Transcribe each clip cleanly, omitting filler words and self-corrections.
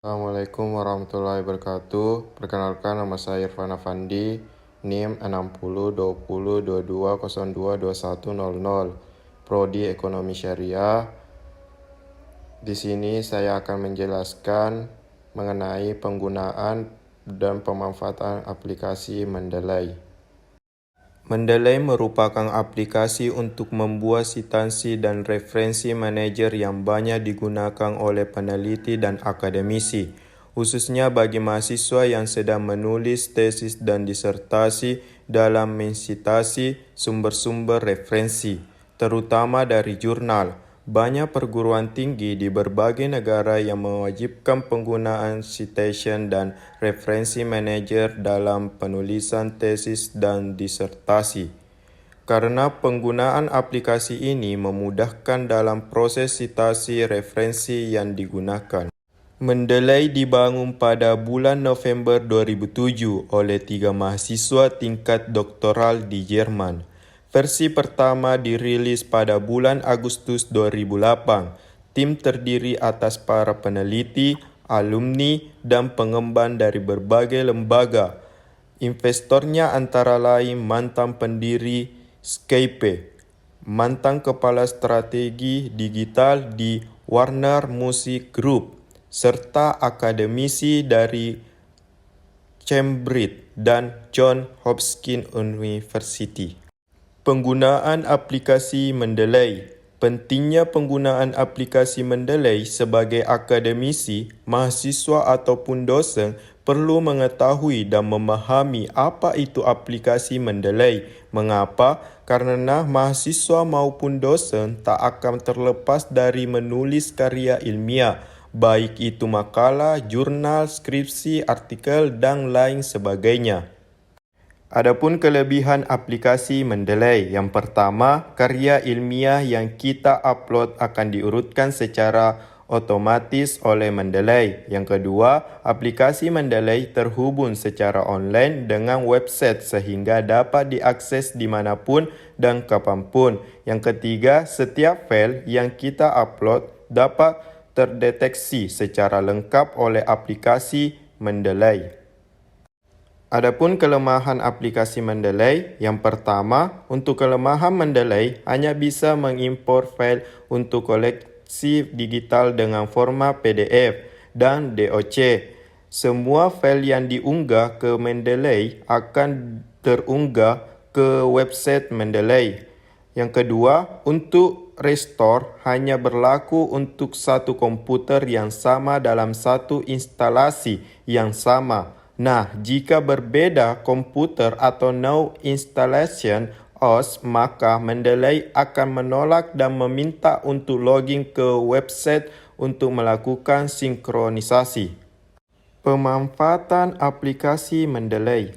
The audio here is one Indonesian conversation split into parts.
Assalamualaikum warahmatullahi wabarakatuh. Perkenalkan, nama saya Irfan Afandi, NIM 602022022100, Prodi Ekonomi Syariah. Di sini saya akan menjelaskan mengenai penggunaan dan pemanfaatan aplikasi Mendeley. Mendeley merupakan aplikasi untuk membuat sitansi dan referensi manajer yang banyak digunakan oleh peneliti dan akademisi, khususnya bagi mahasiswa yang sedang menulis tesis dan disertasi dalam mensitasi sumber-sumber referensi, terutama dari jurnal. Banyak perguruan tinggi di berbagai negara yang mewajibkan penggunaan citation dan referensi manager dalam penulisan tesis dan disertasi. Karena penggunaan aplikasi ini memudahkan dalam proses citasi referensi yang digunakan. Mendeley dibangun pada bulan November 2007 oleh 3 mahasiswa tingkat doktoral di Jerman. Versi pertama dirilis pada bulan Agustus 2008. Tim terdiri atas para peneliti, alumni, dan pengembang dari berbagai lembaga. Investornya antara lain mantan pendiri Skype, mantan kepala strategi digital di Warner Music Group, serta akademisi dari Cambridge dan Johns Hopkins University. Penggunaan aplikasi Mendeley. Pentingnya penggunaan aplikasi Mendeley sebagai akademisi, mahasiswa ataupun dosen perlu mengetahui dan memahami apa itu aplikasi Mendeley. Mengapa? Karena mahasiswa maupun dosen tak akan terlepas dari menulis karya ilmiah, baik itu makalah, jurnal, skripsi, artikel, dan lain sebagainya. Adapun kelebihan aplikasi Mendeley, yang pertama, karya ilmiah yang kita upload akan diurutkan secara otomatis oleh Mendeley. Yang kedua, aplikasi Mendeley terhubung secara online dengan website sehingga dapat diakses dimanapun dan kapanpun. Yang ketiga, setiap file yang kita upload dapat terdeteksi secara lengkap oleh aplikasi Mendeley. Adapun kelemahan aplikasi Mendeley, yang pertama, untuk kelemahan Mendeley hanya bisa mengimpor file untuk koleksi digital dengan format PDF dan DOC. Semua file yang diunggah ke Mendeley akan terunggah ke website Mendeley. Yang kedua, untuk restore hanya berlaku untuk satu komputer yang sama dalam satu instalasi yang sama. Nah, jika berbeda komputer atau no installation OS, maka Mendeley akan menolak dan meminta untuk login ke website untuk melakukan sinkronisasi. Pemanfaatan aplikasi Mendeley.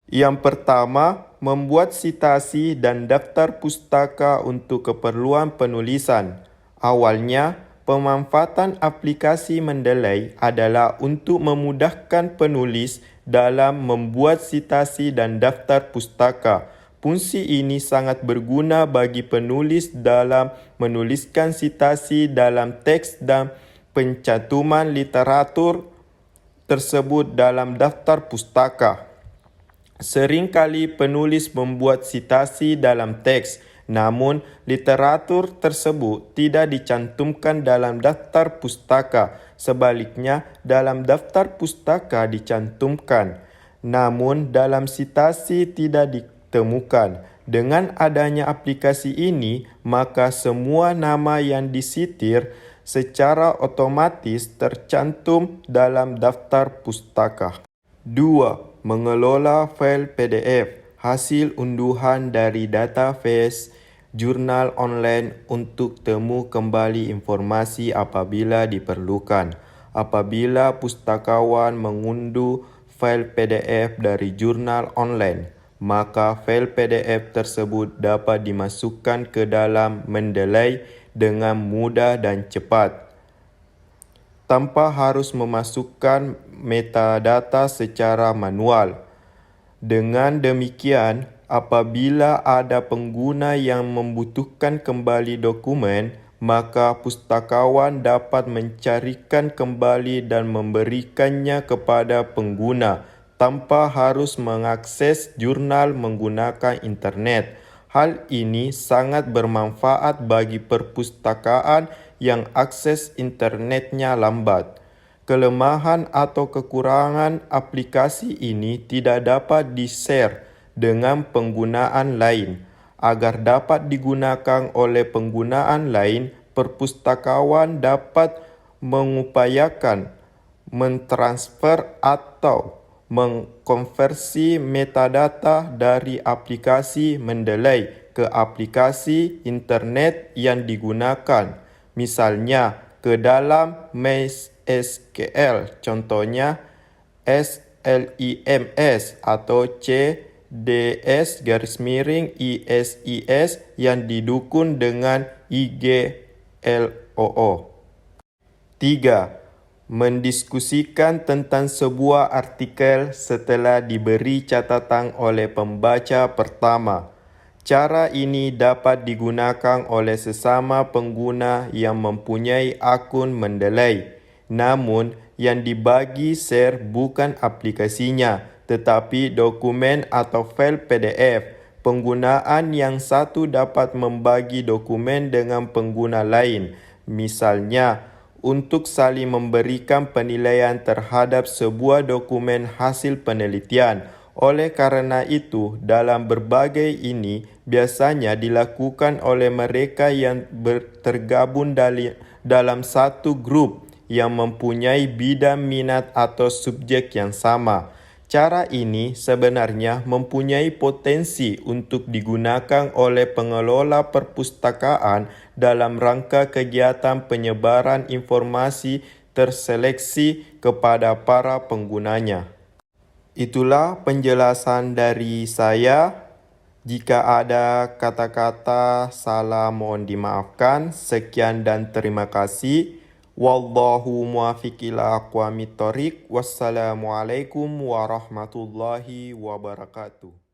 Yang pertama, membuat citasi dan daftar pustaka untuk keperluan penulisan. Awalnya, pemanfaatan aplikasi Mendeley adalah untuk memudahkan penulis dalam membuat citasi dan daftar pustaka. Fungsi ini sangat berguna bagi penulis dalam menuliskan citasi dalam teks dan pencantuman literatur tersebut dalam daftar pustaka. Seringkali penulis membuat citasi dalam teks, namun literatur tersebut tidak dicantumkan dalam daftar pustaka. Sebaliknya, dalam daftar pustaka dicantumkan, namun dalam citasi tidak ditemukan. Dengan adanya aplikasi ini, maka semua nama yang disitir secara otomatis tercantum dalam daftar pustaka. 2. Mengelola file PDF, hasil unduhan dari database jurnal online untuk temu kembali informasi apabila diperlukan. Apabila pustakawan mengunduh file PDF dari jurnal online, maka file PDF tersebut dapat dimasukkan ke dalam Mendeley dengan mudah dan cepat, tanpa harus memasukkan metadata secara manual. Dengan demikian, apabila ada pengguna yang membutuhkan kembali dokumen, maka pustakawan dapat mencarikan kembali dan memberikannya kepada pengguna tanpa harus mengakses jurnal menggunakan internet. Hal ini sangat bermanfaat bagi perpustakaan yang akses internetnya lambat. Kelemahan atau kekurangan aplikasi ini tidak dapat di-share dengan penggunaan lain. Agar dapat digunakan oleh penggunaan lain, perpustakawan dapat mengupayakan mentransfer atau mengkonversi metadata dari aplikasi Mendeley ke aplikasi internet yang digunakan, misalnya ke dalam MySQL, contohnya SLIMS atau CDS_ISIS yang didukung dengan IGLOO. 3. Mendiskusikan tentang sebuah artikel setelah diberi catatan oleh pembaca pertama. Cara ini dapat digunakan oleh sesama pengguna yang mempunyai akun Mendeley. Namun, yang dibagi share bukan aplikasinya, tetapi dokumen atau fail PDF. Penggunaan yang satu dapat membagi dokumen dengan pengguna lain. Misalnya, untuk saling memberikan penilaian terhadap sebuah dokumen hasil penelitian. Oleh karena itu, dalam berbagai ini biasanya dilakukan oleh mereka yang tergabung dalam satu grup yang mempunyai bidang minat atau subjek yang sama. Cara ini sebenarnya mempunyai potensi untuk digunakan oleh pengelola perpustakaan dalam rangka kegiatan penyebaran informasi terseleksi kepada para penggunanya. Itulah penjelasan dari saya. Jika ada kata-kata salah mohon dimaafkan. Sekian dan terima kasih. Wallahu muwaffiq ila aqwamit thoriq. Wassalamualaikum warahmatullahi wabarakatuh.